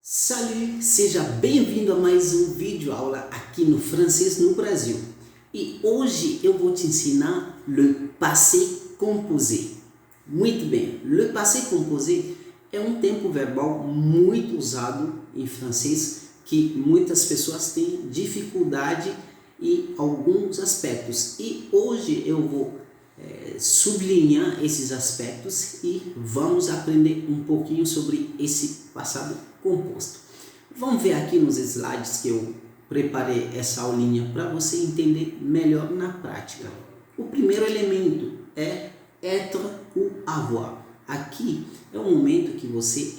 Salut, seja bem-vindo a mais um vídeo aula aqui no Francês no Brasil. E hoje eu vou te ensinar le passé composé. Muito bem, le passé composé é um tempo verbal muito usado em francês que muitas pessoas têm dificuldade em alguns aspectos. E hoje eu vou sublinhar esses aspectos e vamos aprender um pouquinho sobre esse passado composto. Vamos ver aqui nos slides que eu preparei essa aulinha para você entender melhor na prática. O primeiro elemento é être ou avoir. Aqui é um momento que você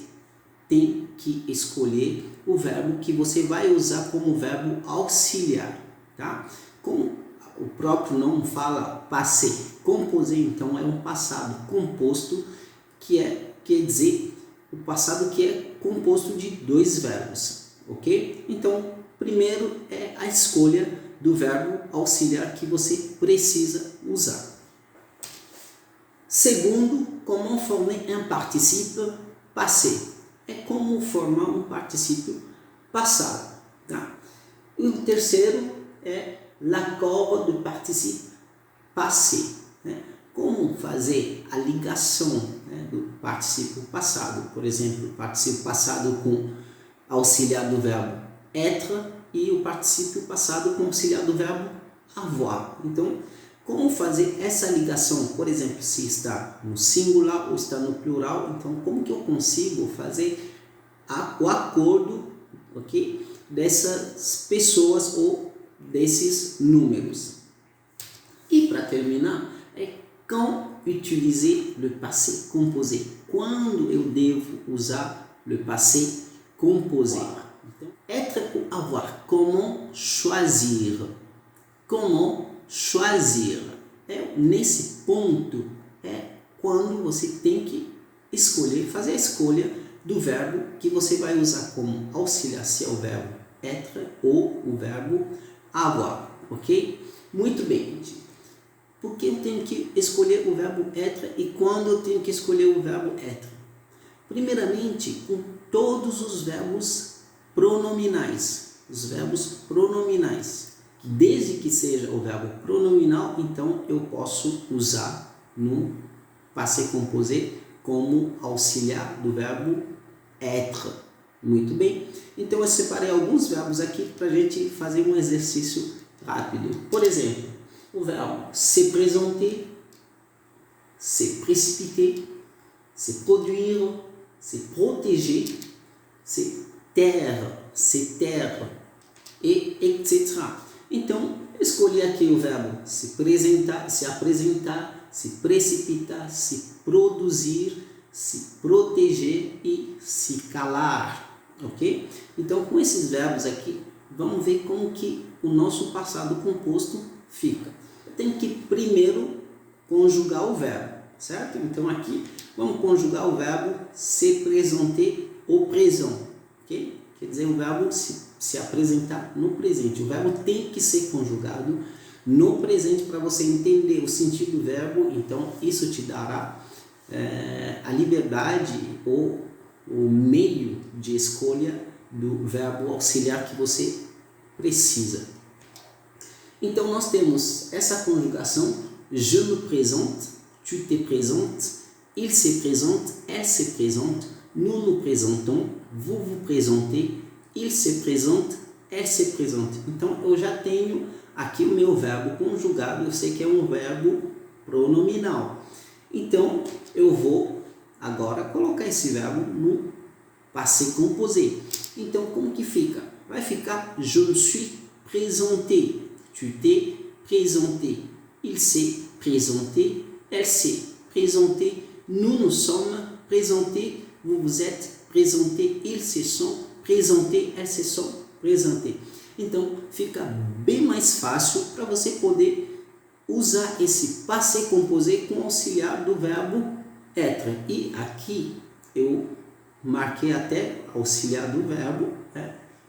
tem que escolher o verbo que você vai usar como verbo auxiliar, tá? Como o próprio nome fala passé composé, então é um passado composto quer dizer o passado que é composto de dois verbos, ok? Então, primeiro é a escolha do verbo auxiliar que você precisa usar. Segundo, comment former un participe passé. É como formar um particípio passado, tá? E o terceiro é l'accord de participe passé, né? Como fazer a ligação, né, do particípio passado, por exemplo, o particípio passado com auxiliar do verbo être e o particípio passado com auxiliar do verbo avoir. Então, como fazer essa ligação, por exemplo, se está no singular ou está no plural, então como que eu consigo fazer o acordo, ok, dessas pessoas ou desses números. E para terminar, é quand utiliser le passé composé. Quando eu devo usar le passé composé. Então, être ou avoir. Comment choisir. Comment choisir. Nesse ponto é quando você tem que escolher, fazer a escolha do verbo que você vai usar como auxiliar, se é o verbo être ou o verbo avoir, ok? Muito bem, gente. Por que eu tenho que escolher o verbo être e quando eu tenho que escolher o verbo être? Primeiramente, com todos os verbos pronominais. Os verbos pronominais. Desde que seja o verbo pronominal, então eu posso usar no passé composé como auxiliar do verbo être. Muito bem. Então eu separei alguns verbos aqui para a gente fazer um exercício rápido. Por exemplo, o verbo se présenter, se précipiter, se produire, se protéger, se taire, e etc. Então, escolhi aqui o verbo se apresentar, se precipitar, se produzir, se proteger e se calar, ok? Então, com esses verbos aqui, vamos ver como que o nosso passado composto fica. Eu tenho que primeiro conjugar o verbo, certo? Então, aqui, vamos conjugar o verbo se présenter au présent, ok? Quer dizer, o verbo se apresentar no presente. O verbo tem que ser conjugado no presente para você entender o sentido do verbo. Então, isso te dará a liberdade ou o meio de escolha do verbo auxiliar que você precisa. Então, nós temos essa conjugação: je me présente, tu te présentes, il se présente, elle se présente, nous nous présentons, vous vous présentez, il se présente, elle se présente. Então, eu já tenho aqui o meu verbo conjugado, eu sei que é um verbo pronominal. Então, eu vou agora colocar esse verbo no passé composé. Então, como que fica? Vai ficar: je me suis présenté, tu t'es présenté, il s'est présenté, elle s'est présentée, nous nous sommes présentés, vous vous êtes présentés, ils se sont présentés, elles se sont présentées. Então, fica bem mais fácil para você poder usar esse passé composé com auxiliar do verbo être. E aqui eu marquei até auxiliar do verbo,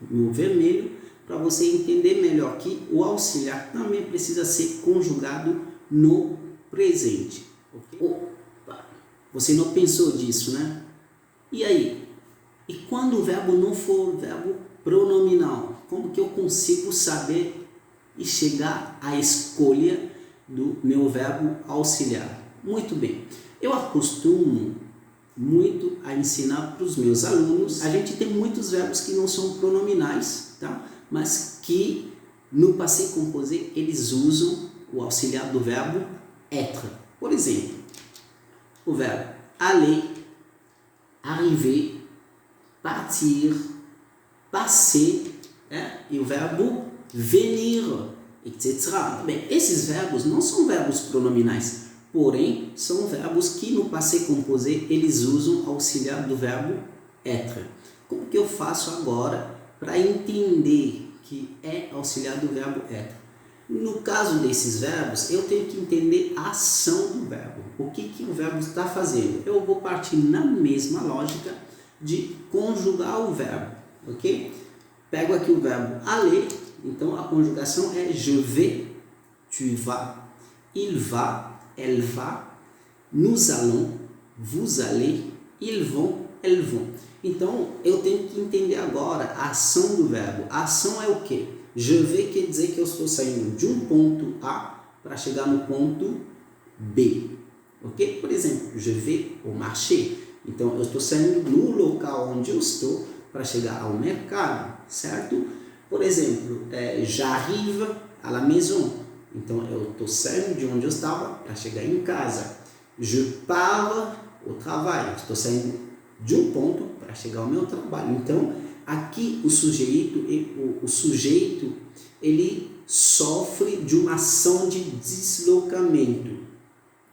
no vermelho, para você entender melhor que o auxiliar também precisa ser conjugado no presente. Okay? Opa! Você não pensou disso, né? E aí? E quando o verbo não for verbo pronominal, como que eu consigo saber e chegar à escolha do meu verbo auxiliar? Muito bem, eu acostumo muito a ensinar para os meus alunos. A gente tem muitos verbos que não são pronominais, tá? Mas que no passé composé eles usam o auxiliar do verbo être. Por exemplo, o verbo aller, arriver, partir, passer, e o verbo venir, etc. Bem, esses verbos não são verbos pronominais, porém são verbos que no passé composé eles usam auxiliar do verbo être. Como que eu faço agora para entender que é auxiliar do verbo être? No caso desses verbos, eu tenho que entender a ação do verbo. O que o verbo está fazendo? Eu vou partir na mesma lógica de conjugar o verbo, ok? Pego aqui o verbo aller, então a conjugação é je vais, tu vas, il va, elle va, nous allons, vous allez, ils vont, elles vont. Então eu tenho que entender agora a ação do verbo. A ação é o quê? Je vais quer dizer que eu estou saindo de um ponto A para chegar no ponto B, ok? Por exemplo, je vais au marché. Então, eu estou saindo no local onde eu estou para chegar ao mercado, certo? Por exemplo, j'arrive à la maison. Então, eu estou saindo de onde eu estava para chegar em casa. Je pars au travail. Estou saindo de um ponto para chegar ao meu trabalho. Então, aqui o sujeito ele sofre de uma ação de deslocamento,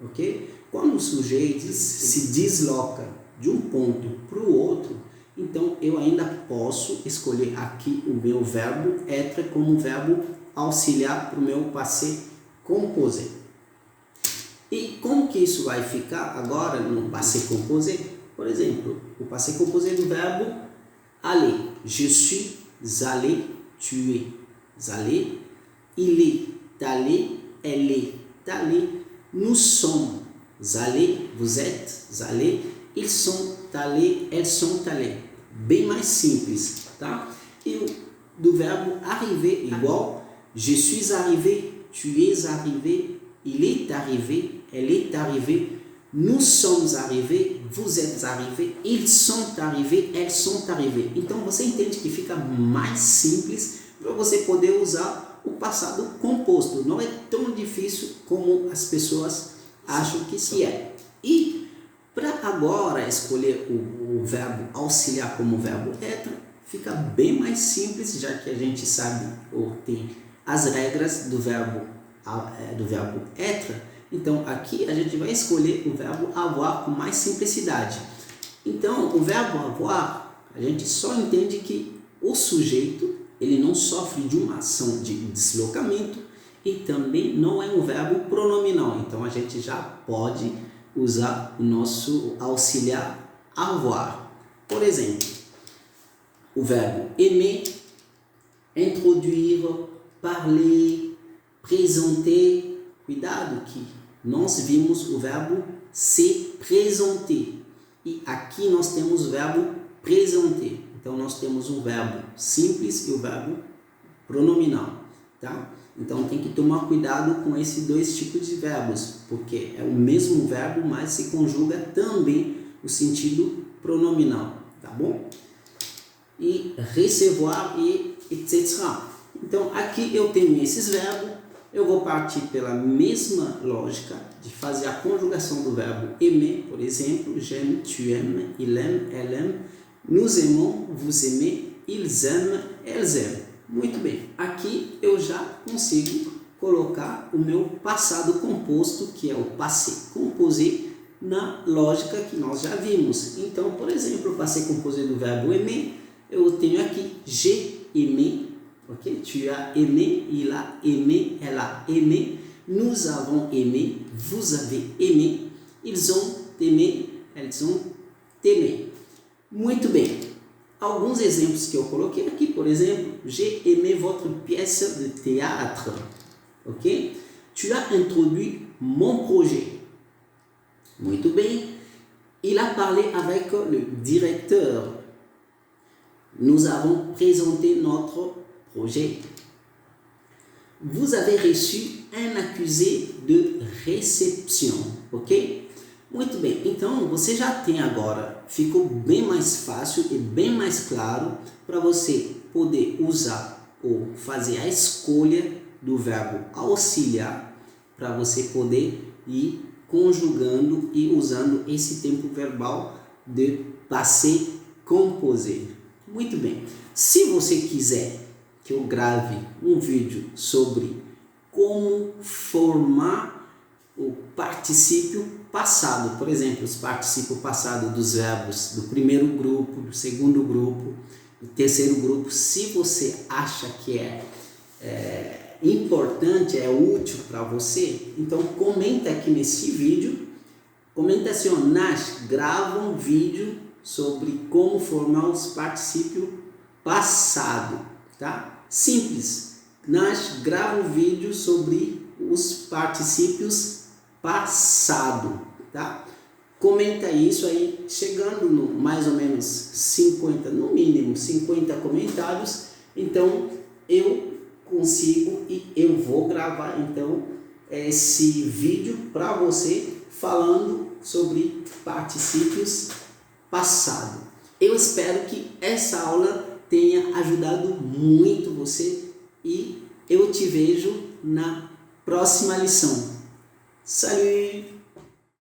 ok? Quando o sujeito se desloca de um ponto para o outro, então eu ainda posso escolher aqui o meu verbo être como verbo auxiliar para o meu passé composé. E como que isso vai ficar agora no passé composé? Por exemplo, o passé composé do verbo aller. Je suis allé, tu es allé, il est allé, elle est allée, nous sommes allés, vous êtes allés, ils sont allés, elles sont allées. Bem mais simples, tá? E do verbo arriver igual, je suis arrivé, tu es arrivé, il est arrivé, elle est arrivée, nous sommes arrivés, vous êtes arrivés, ils sont arrivés, elles sont arrivées. Então você entende que fica mais simples para você poder usar o passado composto. Não é tão difícil como as pessoas acham que é. E para agora escolher o verbo auxiliar como verbo être, fica bem mais simples, já que a gente sabe ou tem as regras do verbo être. Então, aqui a gente vai escolher o verbo avoir com mais simplicidade. Então, o verbo avoir, a gente só entende que o sujeito, ele não sofre de uma ação de deslocamento e também não é um verbo pronominal. Então, a gente já pode usar o nosso auxiliar avoir. Por exemplo, o verbo aimer, introduire, parler, présenter. Cuidado que nós vimos o verbo se présenter e aqui nós temos o verbo présenter. Então nós temos um verbo simples e o verbo pronominal, tá? Então tem que tomar cuidado com esses dois tipos de verbos, porque é o mesmo verbo, mas se conjuga também o sentido pronominal, tá bom? E recevoir e etc. Então aqui eu tenho esses verbos. Eu vou partir pela mesma lógica de fazer a conjugação do verbo aimer, por exemplo, j'aime, tu aimes, il aime, elle aime, nous aimons, vous aimez, ils aiment, elles aiment. Muito bem, aqui eu já consigo colocar o meu passado composto, que é o passé composé, na lógica que nós já vimos. Então, por exemplo, o passé composé do verbo aimer, eu tenho aqui j'ai aimé. Ok, tu as aimé, il a aimé, elle a aimé, nous avons aimé, vous avez aimé, ils ont aimé, elles ont aimé. Muito bem. Alguns exemplos que eu coloquei aqui, por exemplo, j'ai aimé votre pièce de théâtre. Ok? Tu as introduit mon projet. Muito bem. Il a parlé avec le directeur. nous avons présenté notre projet. Vous avez reçu un accusé de recepção, ok? Muito bem, então você já tem agora, ficou bem mais fácil e bem mais claro para você poder usar ou fazer a escolha do verbo auxiliar para você poder ir conjugando e usando esse tempo verbal de passé composé. Muito bem, se você quiser que eu grave um vídeo sobre como formar o particípio passado, por exemplo, os particípios passados dos verbos do primeiro grupo, do segundo grupo, do terceiro grupo, se você acha que é importante, é útil para você, então comenta aqui nesse vídeo, comenta assim, Nash, grava um vídeo sobre como formar os particípios passado, tá? Simples, Nash, grava um vídeo sobre os particípios passado, tá? Comenta isso aí, chegando no mais ou menos 50, no mínimo 50 comentários, então eu consigo e eu vou gravar então esse vídeo para você falando sobre particípios passado. Eu espero que essa aula tenha ajudado muito você e eu te vejo na próxima lição. Salut!